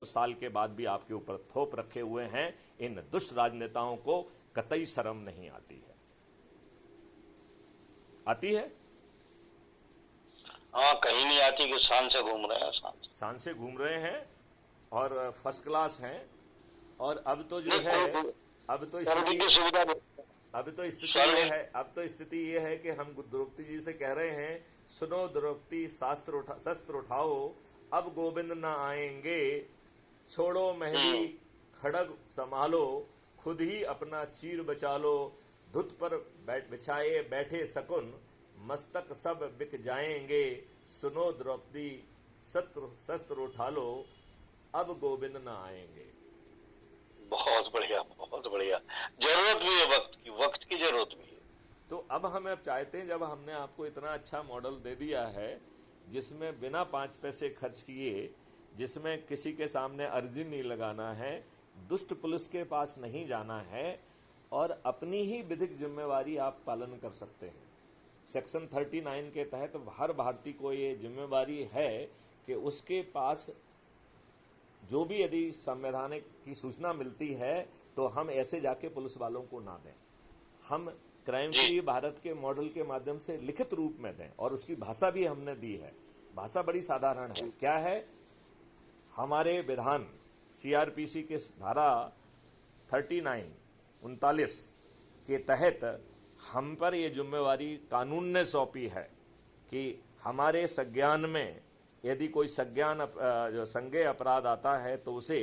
साल के बाद भी आपके ऊपर थोप रखे हुए हैं। इन दुष्ट राजनेताओं को कतई शर्म नहीं आती है। आती है? हाँ, कहीं नहीं आती कि शान से घूम रहे हैं। शान से घूम रहे हैं और फर्स्ट क्लास हैं। और अब तो जो नहीं, है, अब तो सर्दी स्थिति की सुविधा अब तो स्थिति सर्दी ये है अब तो स्थिति ये है कि हम द्रौपदी जी से कह रहे हैं, सुनो द्रौपदी शस्त्र उठाओ, अब गोविंद न आएंगे, छोड़ो मेहंदी खड़ग संभालो, खुद ही अपना चीर बचा लो, धुत पर बिछाए बैठे शकुन, मस्तक सब बिक जाएंगे, सुनो द्रौपदी शस्त्र उठा लो, अब गोविंद न आएंगे। बहुत बढ़िया, बहुत बढ़िया। जरूरत भी है वक्त की जरूरत भी है। तो अब हम चाहते हैं, जब हमने आपको इतना अच्छा मॉडल दे दिया है जिसमें बिना 5 पैसे खर्च किए, जिसमें किसी के सामने अर्जी नहीं लगाना है, दुष्ट पुलिस के पास नहीं जाना है और अपनी ही विधिक जिम्मेवारी आप पालन कर सकते हैं। सेक्शन 39 के तहत हर भारतीय को ये जिम्मेवारी है कि उसके पास जो भी यदि संवैधानिक की सूचना मिलती है तो हम ऐसे जाके पुलिस वालों को ना दें, हम क्राइम फ्री भारत के मॉडल के माध्यम से लिखित रूप में दें। और उसकी भाषा भी हमने दी है। भाषा बड़ी साधारण है। क्या है? हमारे विधान सीआरपीसी के धारा 39 के तहत हम पर ये जिम्मेवारी कानून ने सौंपी है कि हमारे संज्ञान में यदि कोई संज्ञेय अपराध आता है तो उसे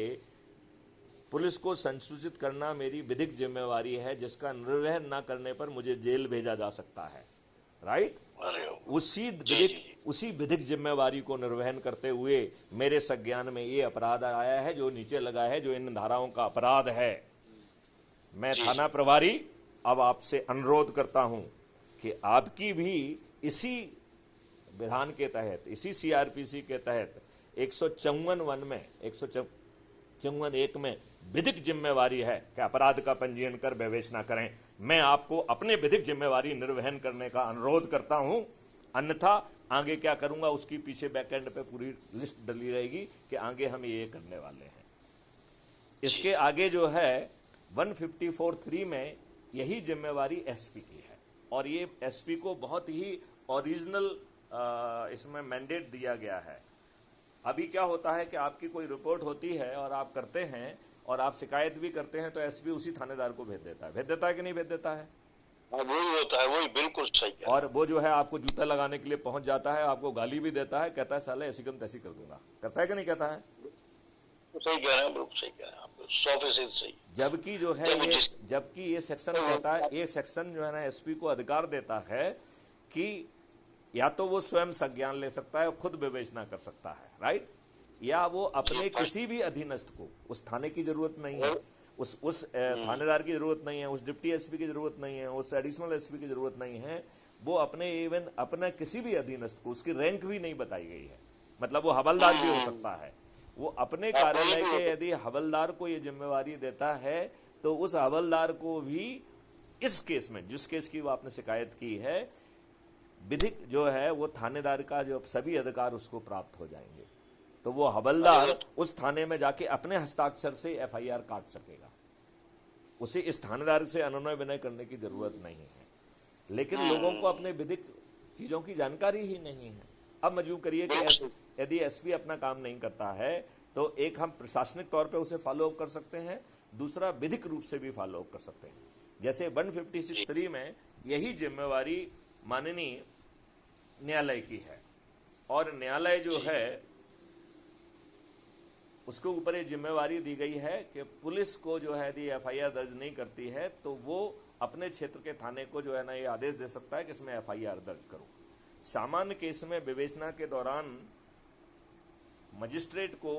पुलिस को संसूचित करना मेरी विधिक जिम्मेवारी है, जिसका निर्वहन न करने पर मुझे जेल भेजा जा सकता है। राइट? उसी विधिक जिम्मेवारी को निर्वहन करते हुए मेरे संज्ञान में ये अपराध आया है जो नीचे लगा है, जो इन धाराओं का अपराध है। मैं थाना प्रभारी अब आपसे अनुरोध करता हूं कि आपकी भी इसी विधान के तहत, इसी सीआरपीसी के तहत 154 में 154(1) में विधिक जिम्मेवारी है कि अपराध का पंजीयन कर विवेचना करें। मैं आपको अपने विधिक जिम्मेवारी निर्वहन करने का अनुरोध करता हूं, अन्यथा आगे क्या करूंगा उसकी पीछे बैकएंड पे पूरी लिस्ट डली रहेगी कि आगे हम ये करने वाले हैं। इसके आगे जो है 154(3) में यही जिम्मेवारी एसपी की है और ये एसपी को बहुत ही ओरिजिनल इसमें मैंडेट दिया गया है। अभी क्या होता है कि आपकी कोई रिपोर्ट होती है और आप करते हैं और आप शिकायत भी करते हैं तो एसपी उसी थानेदार को भेज देता है कि नहीं भेज देता है? वही होता है, वही बिल्कुल सही है। और वो जो है आपको जूता लगाने के लिए पहुंच जाता है, आपको गाली भी देता है, कहता है साले ऐसी कम तैसी कर दूंगा। करता है कि नहीं कहता है? सही कह रहे हैं, बिल्कुल सही कह रहे हैं आप, 100% सही। जबकि जो है जबकि ये सेक्शन कहता है, ये सेक्शन जो है ना एसपी को अधिकार देता है कि या तो वो स्वयं संज्ञान ले सकता है और खुद विवेचना कर सकता है, राइट? या वो अपने किसी भी अधीनस्थ को, उस थाने की जरूरत नहीं है, उस थानेदार की जरूरत नहीं है, उस डिप्टी एसपी की जरूरत नहीं है, उस एडिशनल एसपी की जरूरत नहीं है, वो अपने इवन अपने किसी भी अधीनस्थ को, उसकी रैंक भी नहीं बताई गई है, मतलब वो हवलदार भी हो सकता है, वो अपने कार्यालय के यदि हवलदार को ये जिम्मेवारी देता है तो उस हवलदार को भी इस केस में, जिस केस की वो आपने शिकायत की है, विधिक जो है वो थानेदार का जो सभी अधिकार उसको प्राप्त हो जाएंगे। तो वो हवलदार उस थाने में जाके अपने हस्ताक्षर से एफआईआर काट सकेगा, उसे इस थानेदार से अनुनय विनय करने की जरूरत नहीं है। लेकिन लोगों को अपने विधिक चीजों की जानकारी ही नहीं है। अब मजबूर करिए कि यदि एसपी अपना काम नहीं करता है तो एक हम प्रशासनिक तौर पे उसे फॉलो अप कर सकते हैं, दूसरा विधिक रूप से भी फॉलो अप कर सकते हैं। जैसे 156(3) में यही जिम्मेवारी माननीय न्यायालय की है और न्यायालय जो है उसके ऊपर ये जिम्मेवारी दी गई है कि पुलिस को जो है यदि एफआईआर दर्ज नहीं करती है तो वो अपने क्षेत्र के थाने को जो है ना ये आदेश दे सकता है कि इसमें एफआईआर दर्ज करो। सामान्य केस में विवेचना के दौरान मजिस्ट्रेट को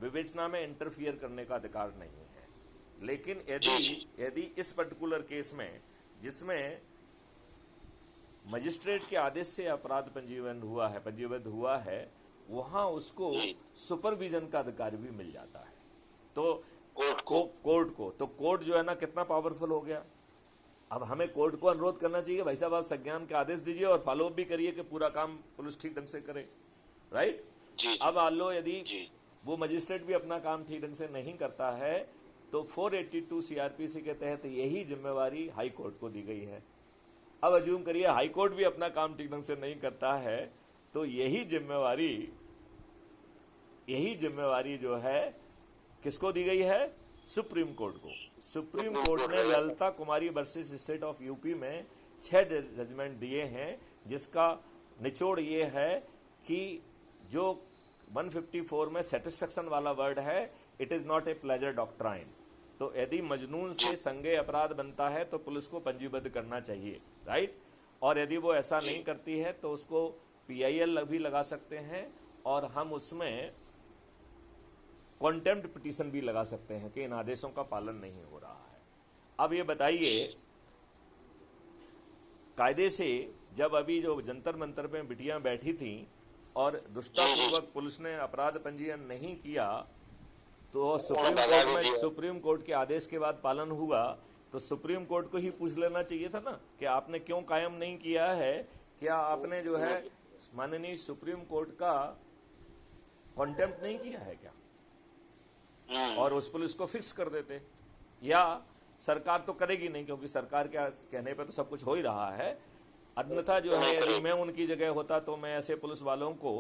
विवेचना में इंटरफियर करने का अधिकार नहीं है, लेकिन यदि इस पर्टिकुलर केस में जिसमें मजिस्ट्रेट के आदेश से अपराध पंजीबद्ध हुआ है वहां उसको सुपरविजन का अधिकार भी मिल जाता है। तो कोर्ट को तो कोर्ट जो है ना कितना पावरफुल हो गया। अब हमें कोर्ट को अनुरोध करना चाहिए भाई साहब आप संज्ञान के आदेश दीजिए और फॉलोअप भी करिए कि पूरा काम पुलिस ठीक ढंग से करे, राइट? अब मान लो यदि वो मजिस्ट्रेट भी अपना काम ठीक ढंग से नहीं करता है, तो 482 सीआरपीसी के तहत यही जिम्मेवारी हाई कोर्ट को दी गई है। अब अज्यूम करिए हाई कोर्ट भी अपना काम ठीक ढंग से नहीं करता है, तो यही जिम्मेवारी जो है किसको दी गई है? सुप्रीम कोर्ट को। सुप्रीम कोर्ट ने ललिता कुमारी वर्सेस स्टेट ऑफ यूपी में 6 जजमेंट दिए हैं, जिसका निचोड़ ये है कि जो 154 में सेटिस्फेक्शन वाला वर्ड है, it is not a pleasure doctrine. तो यदि मजनून से संज्ञेय अपराध बनता है तो पुलिस को पंजीबद्ध करना चाहिए, राइट। और यदि वो ऐसा नहीं करती है तो उसको PIL भी लगा सकते हैं, और हम उसमें कॉन्टेम्प्ट पिटीशन भी लगा सकते हैं कि इन आदेशों का पालन नहीं हो रहा है। अब ये बताइए, कायदे से जब अभी जो जंतर मंतर पे बिटियां बैठी थीं और दुष्टापूर्वक पुलिस ने अपराध पंजीयन नहीं किया, तो सुप्रीम कोर्ट के आदेश के बाद पालन हुआ, तो सुप्रीम कोर्ट को ही पूछ लेना चाहिए था ना कि आपने क्यों कायम नहीं किया है, क्या आपने जो है माननीय सुप्रीम कोर्ट का कॉन्टेम्प्ट नहीं किया है क्या, और उस पुलिस को फिक्स कर देते। या सरकार तो करेगी नहीं, क्योंकि सरकार के कहने पे तो सब कुछ हो ही रहा है। अन्यथा जो है यदि मैं उनकी जगह होता तो मैं ऐसे पुलिस वालों को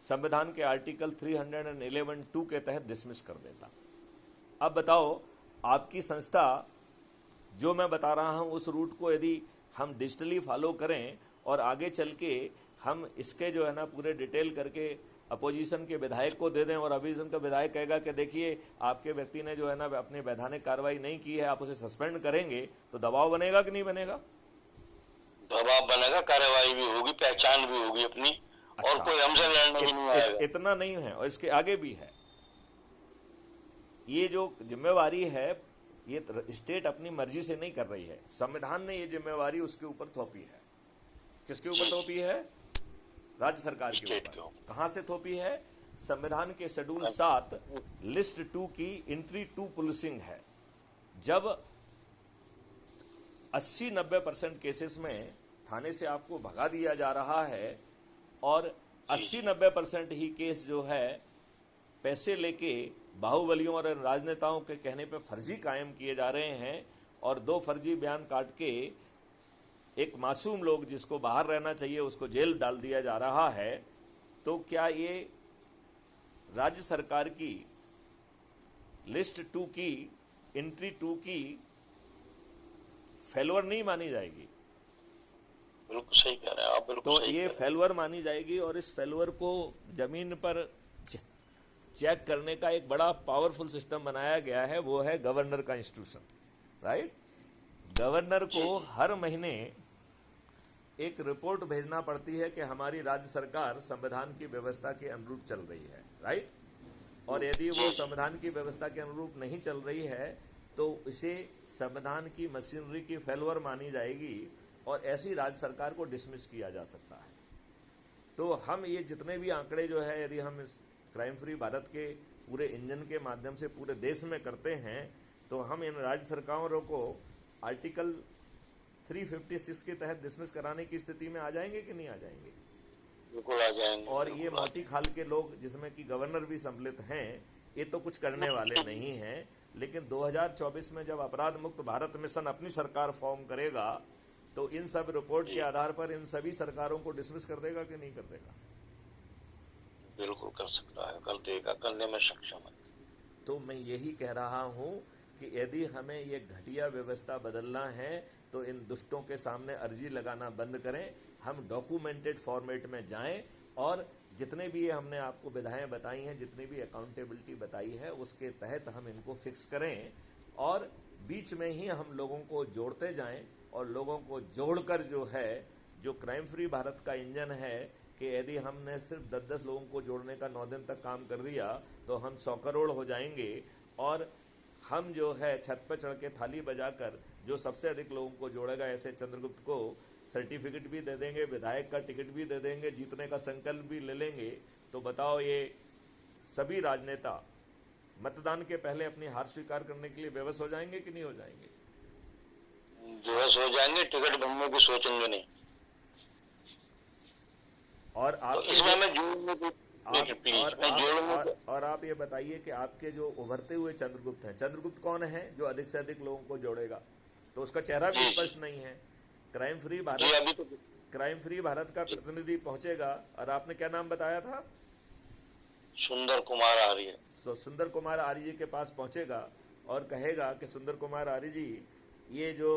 संविधान के आर्टिकल 311(2) के तहत डिसमिस कर देता। अब बताओ, आपकी संस्था जो मैं बता रहा हूं उस रूट को यदि हम डिजिटली फॉलो करें और आगे चल के हम इसके जो है ना पूरे डिटेल करके अपोजिशन के विधायक को दे दें, और अपोजिशन का विधायक कहेगा कि देखिए आपके व्यक्ति ने जो है ना अपनी वैधानिक कार्रवाई नहीं की है, आप उसे सस्पेंड करेंगे, तो दबाव बनेगा कि नहीं बनेगा? दबाव बनेगा, कार्रवाई भी होगी, पहचान भी होगी अपनी। अच्छा, और कोई हमसे लड़ने नहीं आएगा। इतना नहीं है, और इसके आगे भी है। ये जो जिम्मेवारी है ये स्टेट अपनी मर्जी से नहीं कर रही है, संविधान ने ये जिम्मेवारी उसके ऊपर थोपी है। किसके ऊपर थोपी है? राज्य सरकार के ऊपर। कहां से थोपी है? संविधान के शेड्यूल 7 लिस्ट 2 की एंट्री 2 पुलिसिंग है। जब 80-90% केसेस में थाने से आपको भगा दिया जा रहा है, और 80-90% ही केस जो है पैसे लेके बाहुबलियों और राजनेताओं के कहने पे फर्जी कायम किए जा रहे हैं, और 2 फर्जी बयान काट के एक मासूम लोग जिसको बाहर रहना चाहिए उसको जेल डाल दिया जा रहा है, तो क्या ये राज्य सरकार की लिस्ट 2 की एंट्री 2 की फेलवर नहीं मानी जाएगी? बिल्कुल सही कह रहे हैं आप, बिल्कुल तो ये फेलवर मानी जाएगी, और इस फेलवर को जमीन पर चेक करने का एक बड़ा पावरफुल सिस्टम बनाया गया है, वो है गवर्नर का इंस्टीट्यूशन, राइट। गवर्नर को हर महीने एक रिपोर्ट भेजना पड़ती है कि हमारी राज्य सरकार संविधान की व्यवस्था के अनुरूप चल रही है, राइट। और यदि वो संविधान की व्यवस्था के अनुरूप नहीं चल रही है तो इसे संविधान की मशीनरी की फेलवर मानी जाएगी, और ऐसी राज्य सरकार को डिसमिस किया जा सकता है। तो हम ये जितने भी आंकड़े जो है, यदि हम इस क्राइम फ्री भारत के पूरे इंजन के माध्यम से पूरे देश में करते हैं, तो हम इन राज्य सरकारों को आर्टिकल 356 के तहत डिसमिस कराने की स्थिति में आ जाएंगे कि नहीं आ जाएंगे? बिल्कुल आ जाएंगे। और ये मोटी खाल के लोग जिसमें कि गवर्नर भी सम्मिलित हैं, ये तो कुछ करने वाले नहीं हैं। लेकिन 2024 में जब अपराध मुक्त भारत मिशन अपनी सरकार फॉर्म करेगा, तो इन सब रिपोर्ट के आधार पर इन सभी सरकारों को डिसमिस कर देगा कि नहीं कर देगा? बिल्कुल कर सकता है, कर देगा, करने में सक्षम है। तो मैं यही कह रहा हूं कि यदि हमें ये घटिया व्यवस्था बदलना है तो इन दुष्टों के सामने अर्जी लगाना बंद करें, हम डॉक्यूमेंटेड फॉर्मेट में जाएं, और जितने भी ये हमने आपको विधाएं बताई हैं, जितनी भी अकाउंटेबिलिटी बताई है, उसके तहत हम इनको फिक्स करें, और बीच में ही हम लोगों को जोड़ते जाएं, और लोगों को जोड़कर जो है, जो क्राइम फ्री भारत का इंजन है, कि यदि हमने सिर्फ 10-10 लोगों को जोड़ने का 9 दिन तक काम कर दिया तो हम 100 करोड़ हो जाएंगे, और हम जो है छत पर चढ़ के थाली बजाकर जो सबसे अधिक लोगों को जोड़ेगा, ऐसे चंद्रगुप्त को सर्टिफिकेट भी दे देंगे, विधायक का टिकट भी दे देंगे, जीतने का संकल्प भी ले लेंगे। तो बताओ, ये सभी राजनेता मतदान के पहले अपनी हार स्वीकार करने के लिए बेबस हो जाएंगे कि नहीं हो जाएंगे? बेबस हो जाएंगे, टिकट बनने की सोचेंगे नहीं। और आप तो इसमें मैं प्लीज मैं जोड़ूंगा। और आप ये बताइए कि आपके जो उभरते हुए चंद्रगुप्त हैं, चंद्रगुप्त कौन है जो अधिक से अधिक लोगों को जोड़ेगा? तो उसका चेहरा भी जी स्पष्ट नहीं है। क्राइम फ्री जी भारत, अभी तो क्राइम फ्री भारत का प्रतिनिधि पहुंचेगा, और आपने क्या नाम बताया था? सुंदर कुमार आर्य। सुंदर कुमार आर्य जी के पास पहुंचेगा और कहेगा कि सुंदर कुमार आर्य जी, ये जो